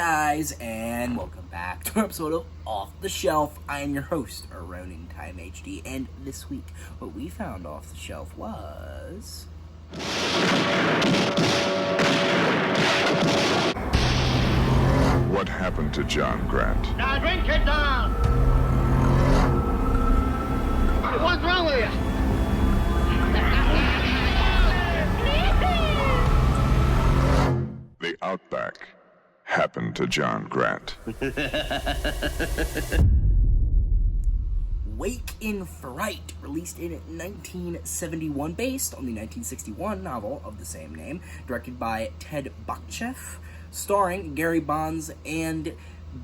guys, and welcome back to an episode of Off the Shelf. I am your host, Ronin Time HD, and this week, what we found off the shelf was... What happened to John Grant? Now drink it down! What's wrong with you? The Outback happened to John Grant. Wake in Fright, released in 1971, based on the 1961 novel of the same name, directed by Ted Kotcheff, starring Gary Bonds and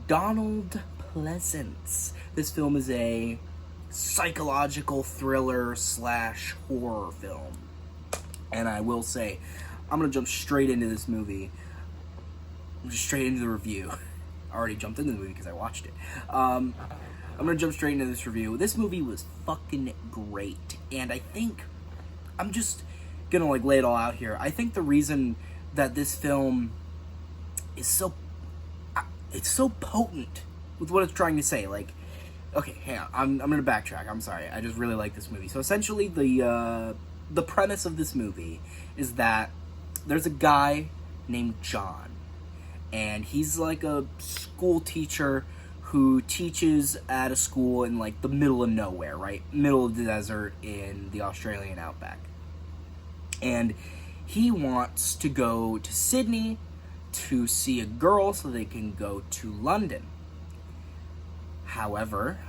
Donald Pleasance. This film is a psychological thriller slash horror film. And I will say, I'm going to jump straight into this movie. Just straight into the review. I already jumped into the movie because I watched it. I'm going to jump straight into this review. This movie was fucking great. And I think, I'm just going to lay it all out here. I think the reason that this film is so, it's so potent with what it's trying to say. Okay, hang on. I'm going to backtrack. I'm sorry. I just really like this movie. So essentially, the premise of this movie is that there's a guy named John. And he's like a school teacher who teaches at a school in the middle of nowhere, right? Middle of the desert in the Australian outback. And he wants to go to Sydney to see a girl so they can go to London. However,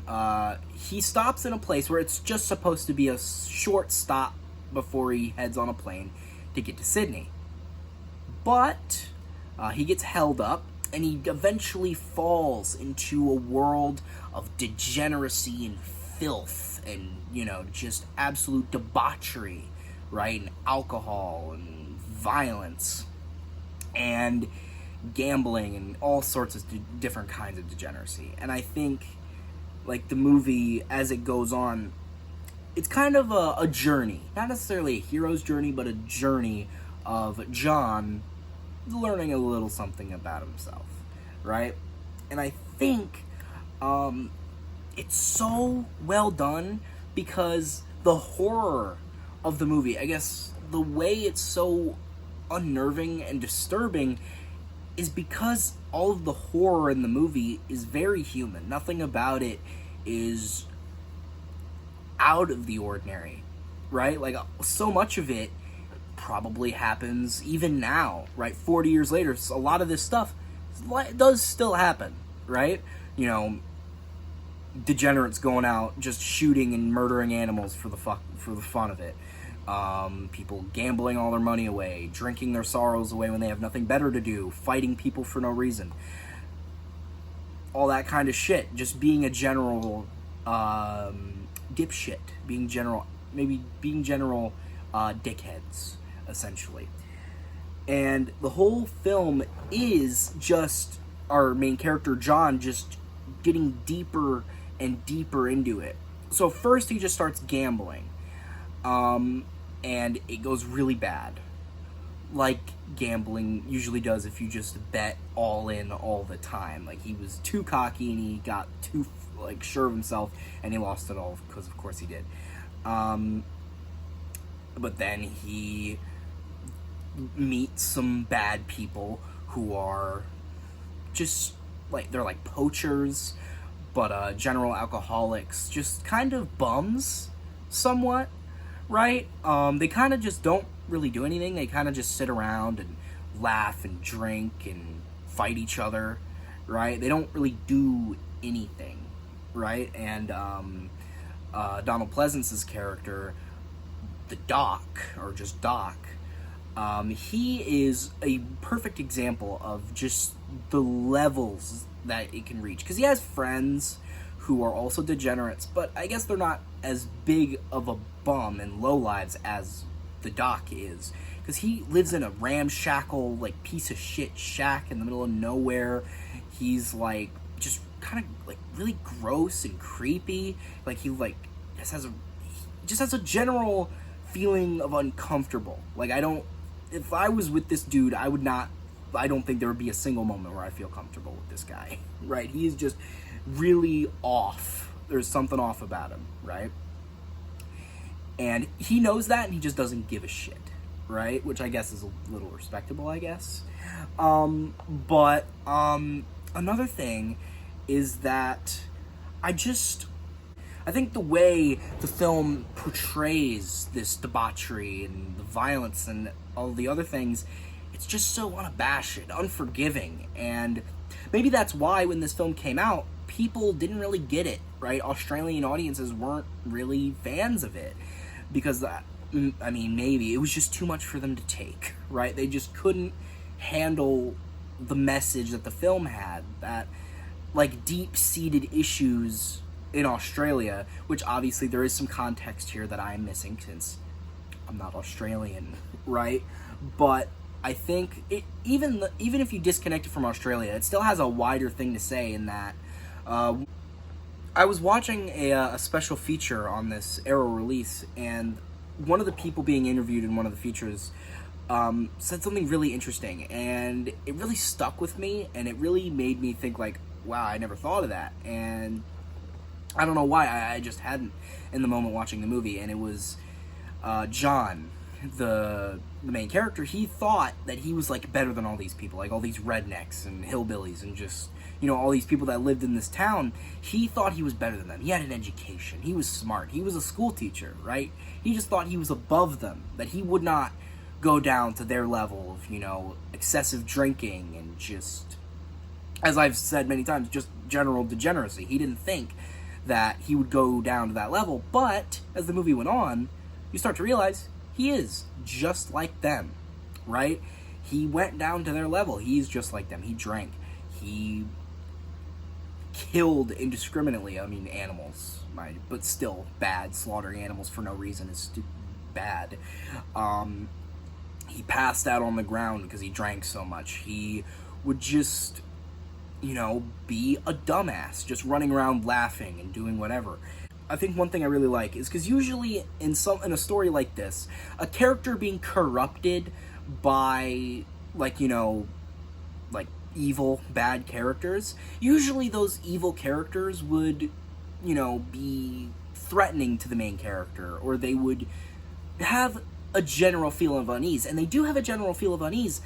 he stops in a place where it's just supposed to be a short stop before he heads on a plane to get to Sydney. But he gets held up, and he eventually falls into a world of degeneracy and filth and, just absolute debauchery, right? And alcohol and violence and gambling and all sorts of different kinds of degeneracy. And I think, the movie, as it goes on, it's kind of a journey. Not necessarily a hero's journey, but a journey of John learning a little something about himself, right? And I think it's so well done because the horror of the movie, I guess the way it's so unnerving and disturbing is because all of the horror in the movie is very human. Nothing about it is out of the ordinary, right? So much of it probably happens even now, right? 40 years later, a lot of this stuff does still happen, right? Degenerates going out just shooting and murdering animals for the fun of it. People gambling all their money away, drinking their sorrows away when they have nothing better to do, fighting people for no reason. All that kind of shit. Just being a general dipshit. Being general dickheads, essentially. And the whole film is just our main character, John, just getting deeper and deeper into it. So first he just starts gambling. And it goes really bad. Like gambling usually does if you just bet all in all the time. He was too cocky and he got too, sure of himself and he lost it all because of course he did. But then he meets some bad people who are just, they're poachers, but general alcoholics, just kind of bums, somewhat, right? They kind of just don't really do anything. They kind of just sit around and laugh and drink and fight each other, right? They don't really do anything, right? And Donald Pleasance's character, the Doc, or just Doc, he is a perfect example of just the levels that it can reach. Because he has friends who are also degenerates, but I guess they're not as big of a bum and lowlives as the Doc is. Because he lives in a ramshackle, piece of shit shack in the middle of nowhere. He's, just kind of, really gross and creepy. He, just has a general feeling of uncomfortable. If I was with this dude, I would not I don't think there would be a single moment where I feel comfortable with this guy, right? He's just really off. There's something off about him, right? And he knows that, and he just doesn't give a shit, right? Which I guess is a little respectable, I guess. But another thing is that I think the way the film portrays this debauchery and the violence and all the other things, it's just so unabashed, unforgiving, and maybe that's why when this film came out, people didn't really get it, right? Australian audiences weren't really fans of it, because, I mean, maybe it was just too much for them to take, right? They just couldn't handle the message that the film had, that, like, deep-seated issues in Australia, which obviously there is some context here that I'm missing since I'm not Australian, right? But I think even if you disconnect it from Australia, it still has a wider thing to say in that I was watching a special feature on this Arrow release, and one of the people being interviewed in one of the features said something really interesting, and it really stuck with me, and it really made me think, like, wow, I never thought of that, and I don't know why, I just hadn't in the moment watching the movie, and it was John, the main character. He thought that he was, like, better than all these people, like all these rednecks and hillbillies and just, you know, all these people that lived in this town. He thought he was better than them. He had an education. He was smart. He was a school teacher, right? He just thought he was above them, that he would not go down to their level of, you know, excessive drinking and just, as I've said many times, just general degeneracy. He didn't think that he would go down to that level, but as the movie went on, you start to realize he is just like them, right? He went down to their level. He's just like them. He drank. He killed indiscriminately, I mean, animals, but still bad. Slaughtering animals for no reason is bad. He passed out on the ground because he drank so much. He would just, you know, be a dumbass, just running around laughing and doing whatever. I think one thing I really like is because usually in a story like this, a character being corrupted by, like, you know, like evil, bad characters, usually those evil characters would, you know, be threatening to the main character, or they would have a general feel of unease, and they do have a general feel of unease,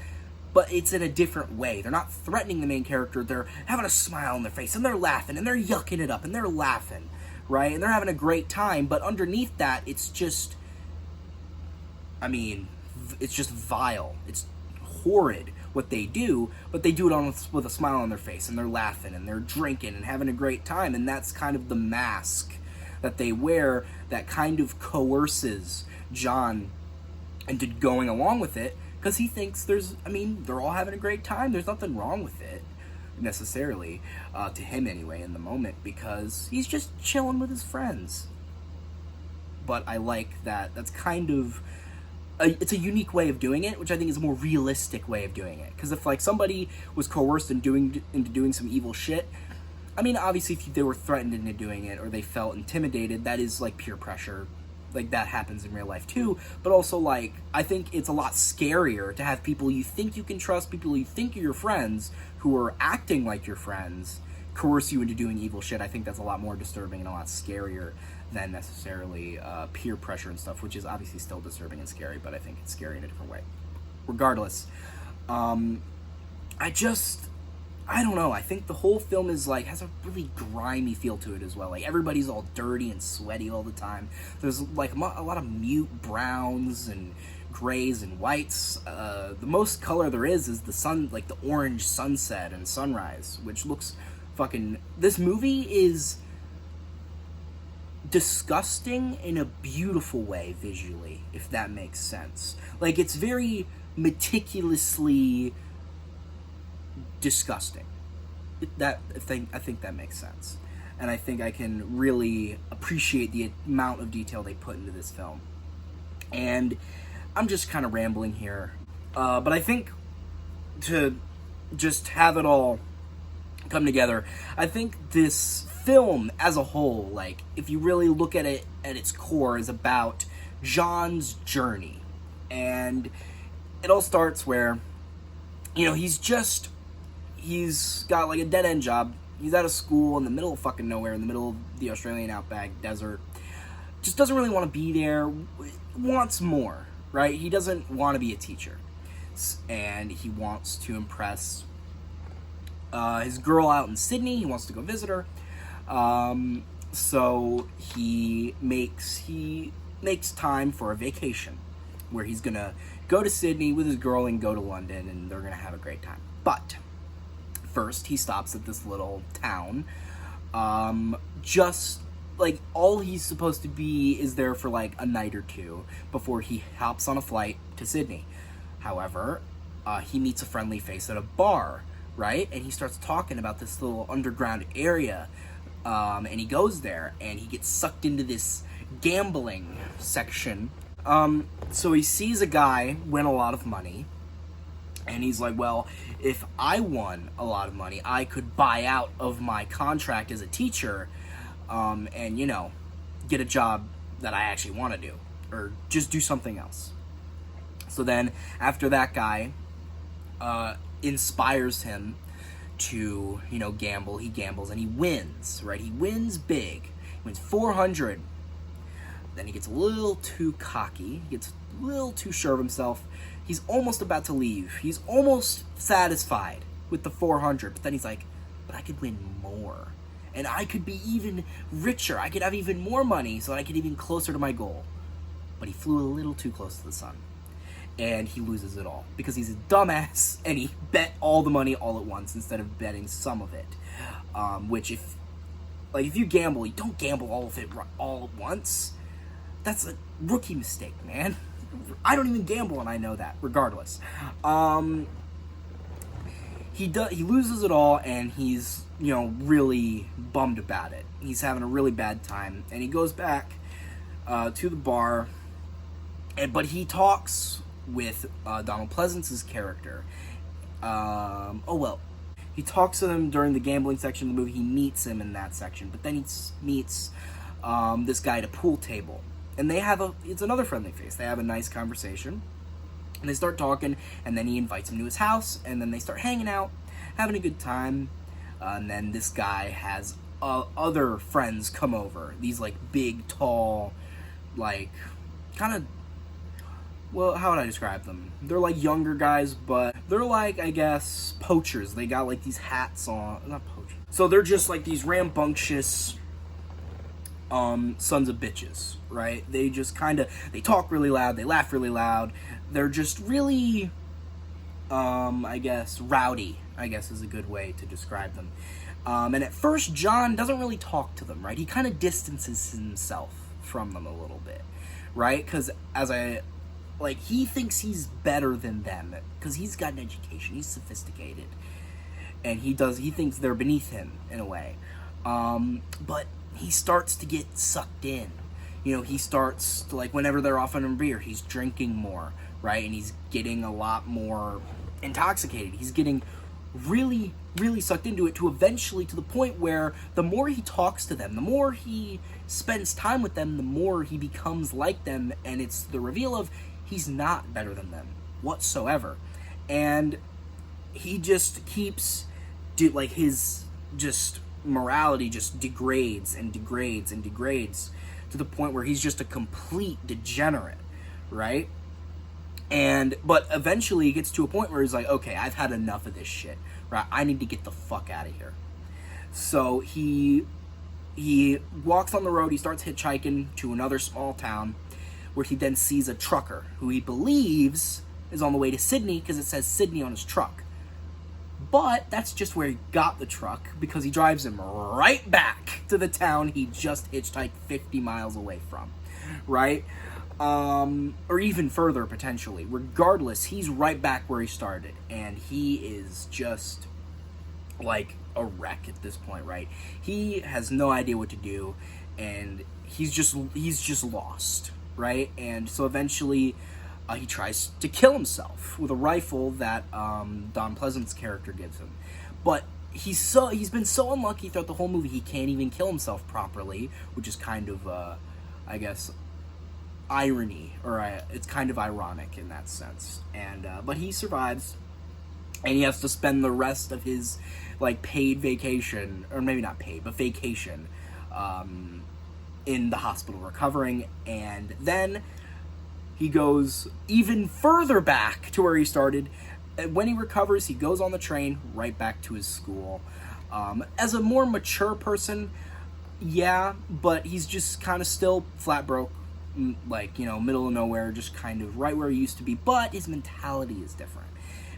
but it's in a different way. They're not threatening the main character, they're having a smile on their face, and they're laughing, and they're yucking it up, and they're laughing, right? And they're having a great time, but underneath that, it's just, I mean, it's just vile. It's horrid what they do, but they do it with a smile on their face, and they're laughing, and they're drinking, and having a great time, and that's kind of the mask that they wear that kind of coerces John into going along with it, because he thinks they're all having a great time. There's nothing wrong with it, necessarily, to him anyway, in the moment, because he's just chilling with his friends. But I like that. That's kind of, it's a unique way of doing it, which I think is a more realistic way of doing it. Because if, like, somebody was coerced into doing some evil shit, I mean, obviously, if they were threatened into doing it, or they felt intimidated, that is, like, peer pressure. Like, that happens in real life too, but also, like, I think it's a lot scarier to have people you think you can trust, people you think are your friends, who are acting like your friends, coerce you into doing evil shit. I think that's a lot more disturbing and a lot scarier than necessarily peer pressure and stuff, which is obviously still disturbing and scary, but I think it's scary in a different way. Regardless, I don't know, I think the whole film is, like, has a really grimy feel to it as well. Like, everybody's all dirty and sweaty all the time. There's, like, a lot of mute browns and grays and whites. The most color there is the sun, like, the orange sunset and sunrise, which looks fucking... This movie is disgusting in a beautiful way visually, if that makes sense. Like, it's very meticulously disgusting. I think that makes sense, and I think I can really appreciate the amount of detail they put into this film. And I'm just kind of rambling here, but I think to just have it all come together, I think this film as a whole, like, if you really look at it at its core, is about John's journey. And it all starts where he's got like a dead-end job. He's out of school in the middle of fucking nowhere, in the middle of the Australian outback desert. Just doesn't really want to be there. Wants more, right? He doesn't want to be a teacher. And he wants to impress his girl out in Sydney. He wants to go visit her. So he makes time for a vacation where he's going to go to Sydney with his girl and go to London, and they're going to have a great time. But first, he stops at this little town. Just, like, all he's supposed to be is there for, like, a night or two before he hops on a flight to Sydney. However, he meets a friendly face at a bar, right? And he starts talking about this little underground area. And he goes there, and he gets sucked into this gambling section. So he sees a guy win a lot of money. And he's like, well, if I won a lot of money, I could buy out of my contract as a teacher, and, get a job that I actually want to do, or just do something else. So then, after that guy inspires him to, gamble, he gambles, and he wins, right? He wins big. He wins 400. Then he gets a little too cocky. He gets a little too sure of himself. He's almost about to leave. He's almost satisfied with the 400. But then he's like, but I could win more. And I could be even richer. I could have even more money so that I could even closer to my goal. But he flew a little too close to the sun. And he loses it all. Because he's a dumbass. And he bet all the money all at once instead of betting some of it. Which if you gamble, you don't gamble all of it all at once. That's a rookie mistake, man. I don't even gamble, and I know that. Regardless, he loses it all, and he's really bummed about it. He's having a really bad time, and he goes back to the bar, but he talks with Donald Pleasance's character. He talks to him during the gambling section of the movie. He meets him in that section, but then he meets this guy at a pool table. And it's another friendly face. They have a nice conversation. And they start talking, and then he invites him to his house, and then they start hanging out, having a good time. And then this guy has other friends come over. These, like, big, tall, like, kind of, well, how would I describe them? They're, like, younger guys, but they're, like, I guess, poachers. They got, like, these hats on. Not poachers. So they're just, like, these rambunctious sons of bitches, right? They just they talk really loud, they laugh really loud, they're just really, I guess, rowdy, I guess is a good way to describe them. And at first, John doesn't really talk to them, right? He kind of distances himself from them a little bit, right? Because he thinks he's better than them, because he's got an education, he's sophisticated, and he thinks they're beneath him, in a way. But he starts to get sucked in. He starts to, like, whenever they're off on a beer, he's drinking more, right? And he's getting a lot more intoxicated. He's getting really, really sucked into it to the point where the more he talks to them, the more he spends time with them, the more he becomes like them, and it's the reveal of he's not better than them whatsoever. And he just keeps, his just morality just degrades and degrades and degrades to the point where he's just a complete degenerate, right? But eventually he gets to a point where he's like, okay, I've had enough of this shit, right? I need to get the fuck out of here. So he walks on the road, he starts hitchhiking to another small town, where he then sees a trucker who he believes is on the way to Sydney because it says Sydney on his truck. But that's just where he got the truck, because he drives him right back to the town he just hitchhiked 50 miles away from, right? Or even further, potentially. Regardless, he's right back where he started, and he is just like a wreck at this point, right? He has no idea what to do, and he's just lost, right? And so eventually he tries to kill himself with a rifle that Don Pleasance's character gives him. But he's been so unlucky throughout the whole movie, he can't even kill himself properly, which is kind of, I guess, irony, or it's kind of ironic in that sense. And but he survives, and he has to spend the rest of his, like, paid vacation, or maybe not paid, but vacation, in the hospital recovering, and then he goes even further back to where he started. When he recovers, he goes on the train right back to his school. As a more mature person, yeah, but he's just kind of still flat broke, like, middle of nowhere, just kind of right where he used to be, but his mentality is different.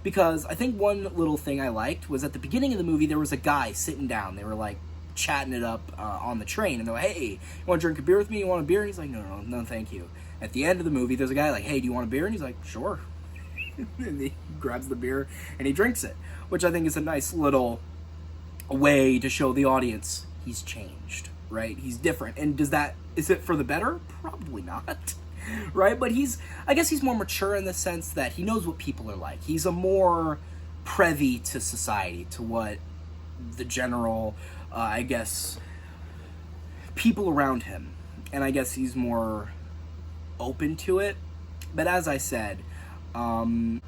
Because I think one little thing I liked was at the beginning of the movie, there was a guy sitting down. They were, like, chatting it up on the train, and they're like, hey, you want to drink a beer with me? You want a beer? And he's like, no, thank you. At the end of the movie, there's a guy like, hey, do you want a beer? And he's like, sure. And he grabs the beer, and he drinks it, which I think is a nice little way to show the audience he's changed, right? He's different. And is it for the better? Probably not. Right? But I guess he's more mature in the sense that he knows what people are like. He's a more privy to society, to what the general, I guess, people around him. And I guess he's more open to it. But as I said,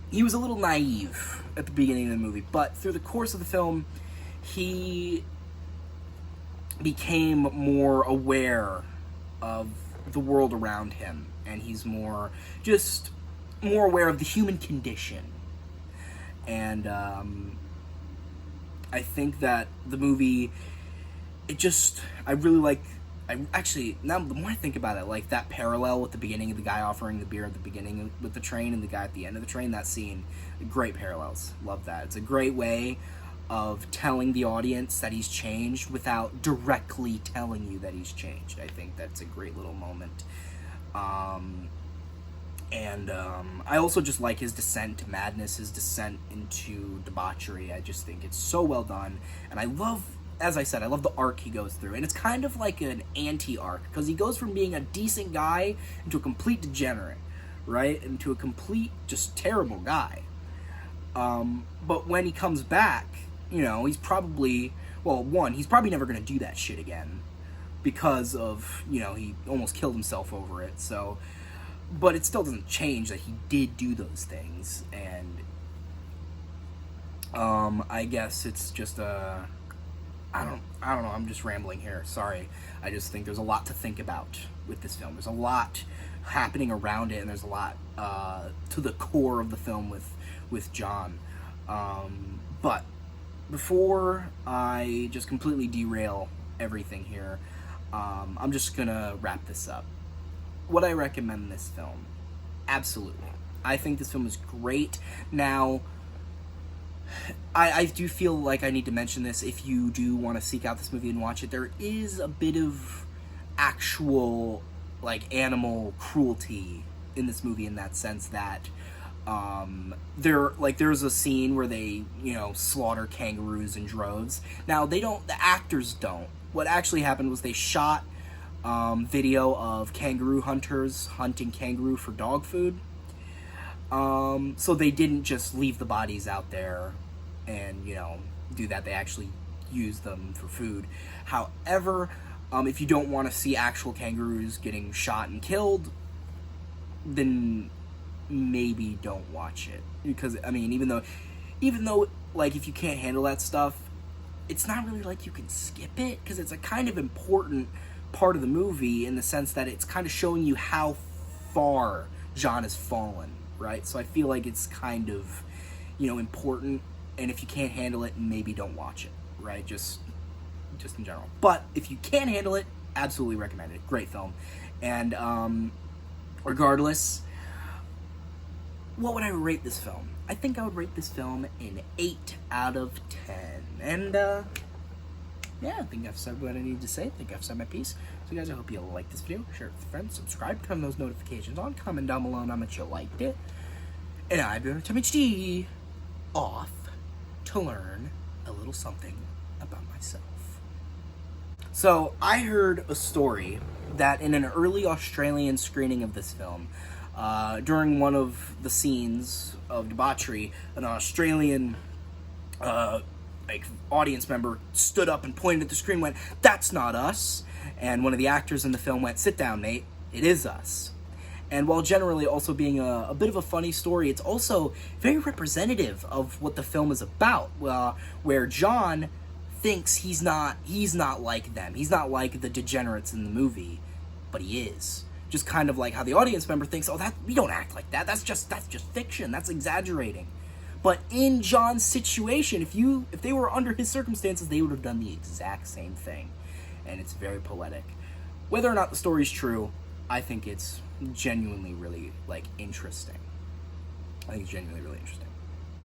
he was a little naive at the beginning of the movie. But through the course of the film, he became more aware of the world around him, and he's more aware of the human condition. And I think that the movie, I really like, now the more I think about it, like that parallel with the beginning of the guy offering the beer at the beginning with the train and the guy at the end of the train, that scene, great parallels. Love that. It's a great way of telling the audience that he's changed without directly telling you that he's changed. I think that's a great little moment. I also just like his descent to madness, his descent into debauchery. I just think it's so well done. And I love, as I said, I love the arc he goes through. And it's kind of like an anti-arc, because he goes from being a decent guy into a complete degenerate, right? Into a complete, just terrible guy. But when he comes back, he's probably, he's probably never going to do that shit again, because of, he almost killed himself over it, so, but it still doesn't change that he did do those things. And, I guess it's just I don't know, I'm just rambling here, sorry. I just think there's a lot to think about with this film. There's a lot happening around it, and there's a lot, to the core of the film with John. But before I just completely derail everything here, I'm just gonna wrap this up. Would I recommend this film? Absolutely. I think this film is great. Now, I do feel like I need to mention this. If you do want to seek out this movie and watch it, there is a bit of actual, like, animal cruelty in this movie, in that sense that there's a scene where they, slaughter kangaroos in droves. Now, the actors don't. What actually happened was they shot video of kangaroo hunters hunting kangaroo for dog food. So they didn't just leave the bodies out there and, do that. They actually used them for food. However, if you don't want to see actual kangaroos getting shot and killed, then maybe don't watch it. Because, even though, like, if you can't handle that stuff, it's not really like you can skip it, because it's a kind of important part of the movie, in the sense that it's kind of showing you how far John has fallen, right? So I feel like it's kind of, important, and if you can't handle it, maybe don't watch it, right? Just in general. But if you can handle it, absolutely recommend it. Great film. And regardless, what would I rate this film? I think I would rate this film an 8 out of 10. And, yeah, I think I've said what I need to say. I think I've said my piece. So, guys, I hope you like this video. Share it with friends. Subscribe. Turn those notifications on. Comment down below how much you liked it. And I've been Tom HD, off to learn a little something about myself. So, I heard a story that in an early Australian screening of this film, during one of the scenes of debauchery, an Australian audience member stood up and pointed at the screen and went, "That's not us." And one of the actors in the film went, "Sit down, mate. It is us." And while generally also being a bit of a funny story, it's also very representative of what the film is about, where John thinks he's not like them. He's not like the degenerates in the movie, but he is. Just kind of like how the audience member thinks, oh, that we don't act like that. That's just fiction. That's exaggerating. But in John's situation, if they were under his circumstances, they would have done the exact same thing. And it's very poetic. Whether or not the story's true, I think it's genuinely really, like, interesting. I think it's genuinely really interesting.